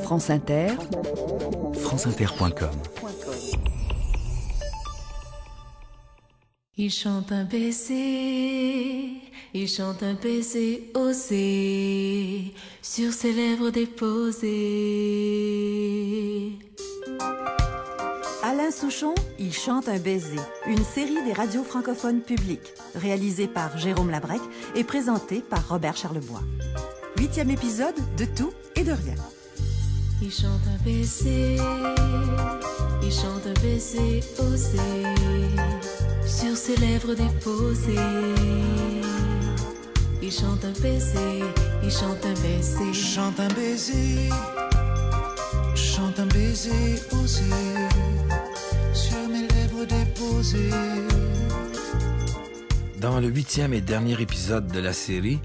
France Inter, franceinter.com. Il chante un baiser osé sur ses lèvres déposées. Alain Souchon, il chante un baiser, une série des radios francophones publiques, réalisée par Jérôme Labrec et présentée par Robert Charlebois. 8e épisode de Tout et de Rien. Il chante un baiser osé sur ses lèvres déposées. Il chante un baiser, il chante un baiser. Chante un baiser, chante un baiser osé sur mes lèvres déposées. Dans le 8e et dernier épisode de la série,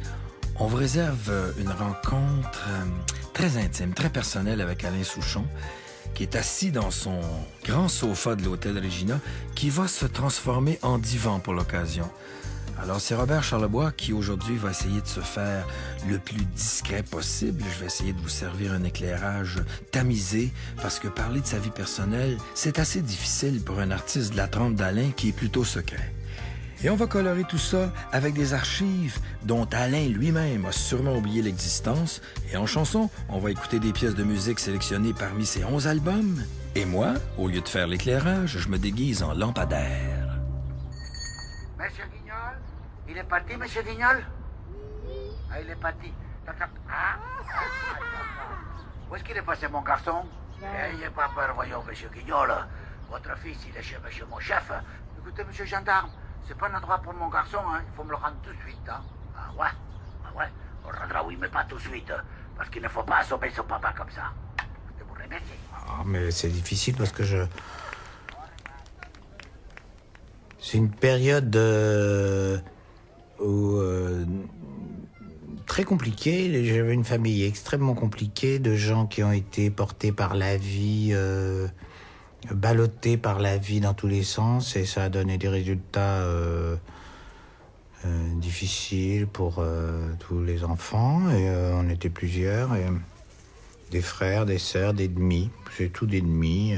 on vous réserve une rencontre très intime, très personnelle avec Alain Souchon, qui est assis dans son grand sofa de l'hôtel Regina, qui va se transformer en divan pour l'occasion. Alors, c'est Robert Charlebois qui, aujourd'hui, va essayer de se faire le plus discret possible. Je vais essayer de vous servir un éclairage tamisé, parce que parler de sa vie personnelle, c'est assez difficile pour un artiste de la trempe d'Alain qui est plutôt secret. Et on va colorer tout ça avec des archives dont Alain lui-même a sûrement oublié l'existence. Et en chanson, on va écouter des pièces de musique sélectionnées parmi ses 11 albums. Et moi, au lieu de faire l'éclairage, je me déguise en lampadaire. Monsieur Guignol, il est parti, Monsieur Guignol? Ah, il est parti. Ah. Où est-ce qu'il est passé, mon garçon? N'ayez pas peur, voyons, Monsieur Guignol. Votre fils, il est chez Monsieur mon chef. Écoutez, Monsieur Gendarme, c'est pas un endroit pour mon garçon, hein. Il faut me le rendre tout de suite, hein. Ah ouais, on le rendra, oui, mais pas tout de suite. Parce qu'il ne faut pas assommer son papa comme ça. Je vous remercie. Ah, mais c'est difficile parce que c'est une période très compliquée. J'avais une famille extrêmement compliquée de gens qui ont été portés par la vie, ballottés par la vie dans tous les sens, et ça a donné des résultats difficiles pour tous les enfants. Et on était plusieurs, et des frères, des sœurs, des demi. C'est tout des demi.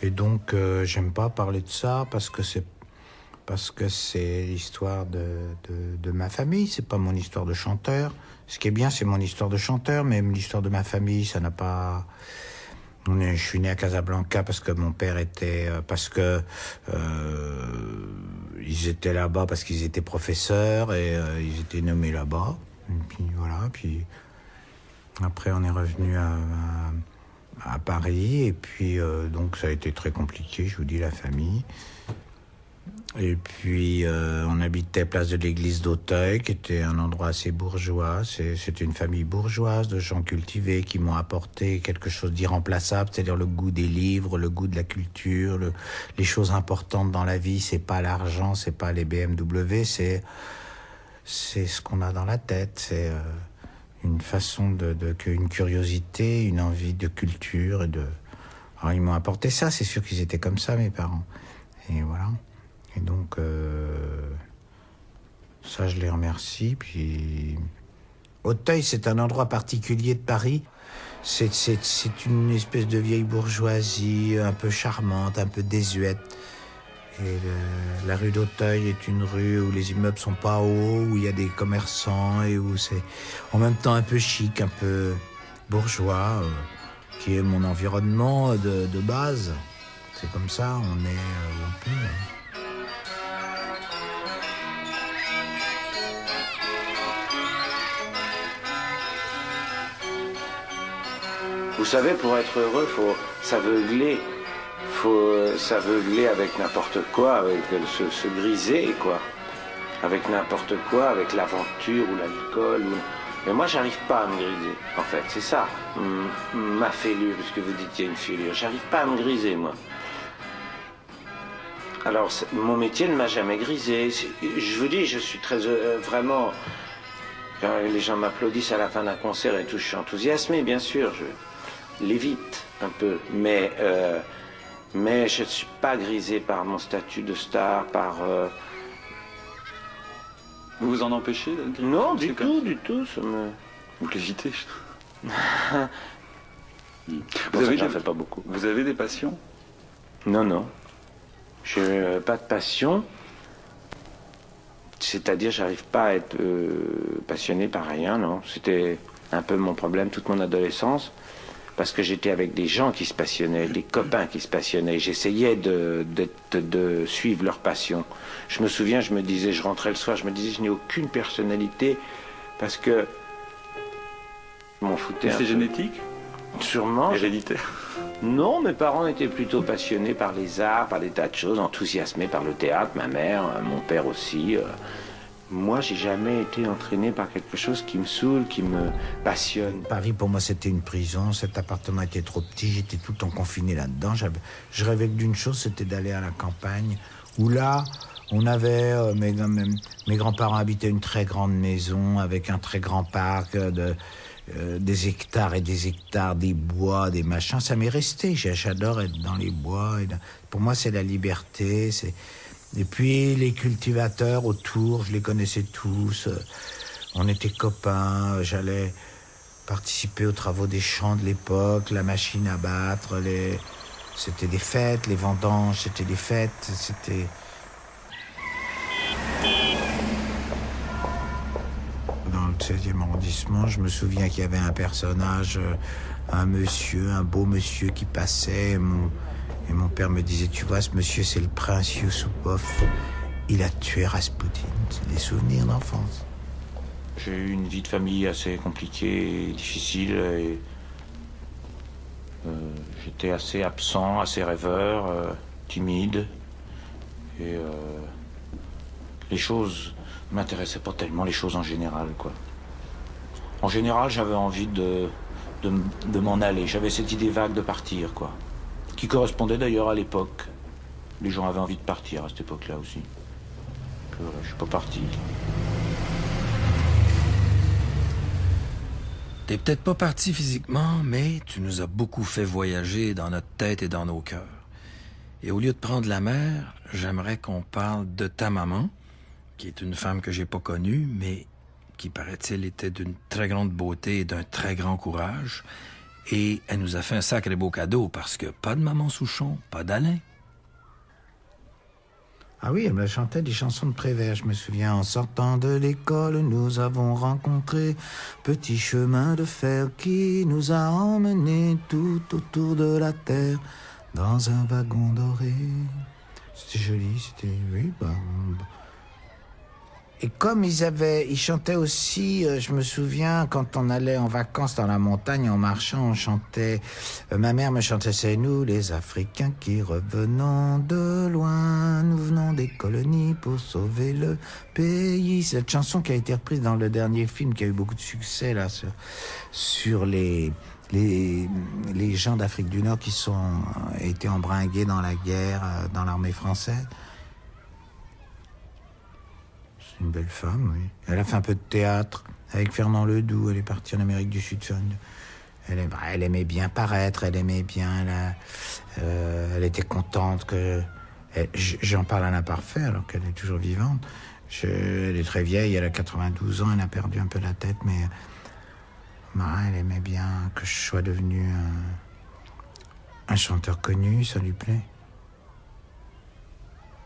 Et donc j'aime pas parler de ça parce que c'est l'histoire de ma famille. C'est pas mon histoire de chanteur. Ce qui est bien, c'est mon histoire de chanteur, mais l'histoire de ma famille, ça n'a pas. Je suis né à Casablanca parce que mon père était, ils étaient là-bas parce qu'ils étaient professeurs et ils étaient nommés là-bas. Et puis voilà. Puis après, on est revenu à Paris, et puis donc ça a été très compliqué, je vous dis, la famille. Et puis on habitait place de l'église d'Auteuil, qui était un endroit assez bourgeois. C'était une famille bourgeoise de gens cultivés qui m'ont apporté quelque chose d'irremplaçable, c'est-à-dire le goût des livres, le goût de la culture, les choses importantes dans la vie. C'est pas l'argent, c'est pas les BMW, c'est ce qu'on a dans la tête. C'est une façon une curiosité, une envie de culture Alors ils m'ont apporté ça, c'est sûr qu'ils étaient comme ça, mes parents. Et voilà. Et donc ça, je les remercie. Puis Auteuil, c'est un endroit particulier de Paris. C'est une espèce de vieille bourgeoisie un peu charmante, un peu désuète. Et la rue d'Auteuil est une rue où les immeubles sont pas hauts, où il y a des commerçants et où c'est en même temps un peu chic, un peu bourgeois, qui est mon environnement de base. C'est comme ça, on est où on peut. Vous savez, pour être heureux, faut s'aveugler avec n'importe quoi, avec se griser, quoi. Avec n'importe quoi, avec l'aventure ou l'alcool. Mais moi, j'arrive pas à me griser, en fait. C'est ça, ma fêlure, puisque vous dites qu'il y a une fêlure. J'arrive pas à me griser, moi. Alors, mon métier ne m'a jamais grisé. Je vous dis, je suis très vraiment... Quand les gens m'applaudissent à la fin d'un concert et tout, je suis enthousiasmé, bien sûr. Je l'évite un peu, mais je ne suis pas grisé par mon statut de star, par... Vous vous en empêchez de... Non, du tout, ça me... Vous l'évitez. J'en fais pas beaucoup. Vous avez des passions? Non. Je n'ai pas de passion. C'est-à-dire, j'arrive pas à être passionné par rien, non. C'était un peu mon problème toute mon adolescence. Parce que j'étais avec des gens qui se passionnaient, des copains qui se passionnaient. J'essayais de suivre leur passion. Je me souviens, je rentrais le soir, je me disais, je n'ai aucune personnalité parce que je m'en foutais. C'est génétique? Sûrement. Héréditaire? Non, mes parents étaient plutôt passionnés par les arts, par des tas de choses, enthousiasmés par le théâtre, ma mère, mon père aussi. Moi, j'ai jamais été entraîné par quelque chose qui me saoule, qui me passionne. Paris, pour moi, c'était une prison. Cet appartement était trop petit. J'étais tout le temps confiné là-dedans. Je rêvais d'une chose, c'était d'aller à la campagne. Où là, on avait... mes grands-parents habitaient une très grande maison avec un très grand parc, des hectares et des hectares, des bois, des machins. Ça m'est resté. J'adore être dans les bois. Pour moi, c'est la liberté, Et puis les cultivateurs autour, je les connaissais tous. On était copains. J'allais participer aux travaux des champs de l'époque, la machine à battre. C'était des fêtes, les vendanges, c'était des fêtes. Dans le 16e arrondissement, je me souviens qu'il y avait un personnage, un beau monsieur qui passait. Et mon père me disait, tu vois, ce monsieur, c'est le prince Yusupov. Il a tué Rasputin. C'est des souvenirs d'enfance. J'ai eu une vie de famille assez compliquée et difficile. Et, j'étais assez absent, assez rêveur, timide. Et les choses m'intéressaient pas tellement, les choses en général, quoi. En général, j'avais envie de m'en aller. J'avais cette idée vague de partir, quoi. Qui correspondait d'ailleurs à l'époque. Les gens avaient envie de partir à cette époque-là aussi. Je suis pas parti. T'es peut-être pas parti physiquement, mais tu nous as beaucoup fait voyager dans notre tête et dans nos cœurs. Et au lieu de prendre la mer, j'aimerais qu'on parle de ta maman, qui est une femme que j'ai pas connue, mais qui, paraît-il, était d'une très grande beauté et d'un très grand courage. Et elle nous a fait un sacré beau cadeau parce que pas de maman Souchon, pas d'Alain. Ah oui, elle me chantait des chansons de Prévert. Je me souviens, en sortant de l'école, nous avons rencontré petit chemin de fer qui nous a emmenés tout autour de la terre dans un wagon doré. C'était joli, c'était... Oui, Et comme ils chantaient aussi, je me souviens, quand on allait en vacances dans la montagne, en marchant, on chantait... ma mère me chantait, c'est nous les Africains qui revenons de loin, nous venons des colonies pour sauver le pays. Cette chanson qui a été reprise dans le dernier film, qui a eu beaucoup de succès, là, sur les gens d'Afrique du Nord qui été embringués dans la guerre, dans l'armée française. Une belle femme, oui. Elle a fait un peu de théâtre avec Fernand Ledoux. Elle est partie en Amérique du Sud. Elle aimait bien paraître, elle aimait bien... elle était contente que... J'en parle à l'imparfait, alors qu'elle est toujours vivante. Elle est très vieille, elle a 92 ans, elle a perdu un peu la tête, mais... Marin, elle aimait bien que je sois devenu un chanteur connu, ça lui plaît.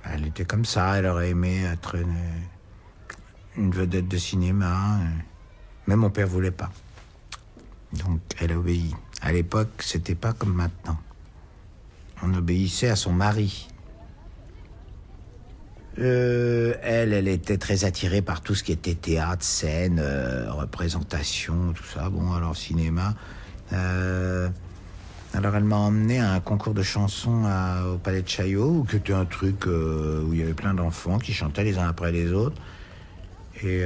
Elle était comme ça, elle aurait aimé être une vedette de cinéma, mais mon père voulait pas. Donc elle a obéi. À l'époque, c'était pas comme maintenant. On obéissait à son mari. Elle était très attirée par tout ce qui était théâtre, scène, représentation, tout ça. Bon, alors cinéma. Alors elle m'a emmené à un concours de chansons au Palais de Chaillot, qui était un truc où il y avait plein d'enfants qui chantaient les uns après les autres. Et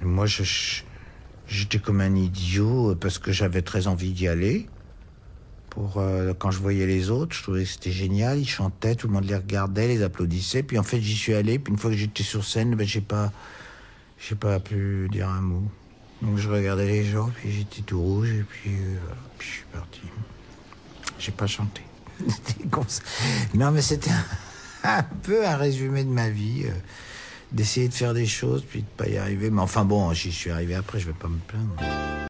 moi, j'étais comme un idiot parce que j'avais très envie d'y aller. Quand je voyais les autres, je trouvais que c'était génial. Ils chantaient, tout le monde les regardait, les applaudissait. Puis en fait, j'y suis allé. Puis une fois que j'étais sur scène, j'ai pas pu dire un mot. Donc je regardais les gens, puis j'étais tout rouge, et puis je suis parti. J'ai pas chanté. C'était comme ça. Non, mais c'était un peu un résumé de ma vie. D'essayer de faire des choses, puis de pas y arriver. Mais enfin bon, j'y suis arrivé après, je vais pas me plaindre.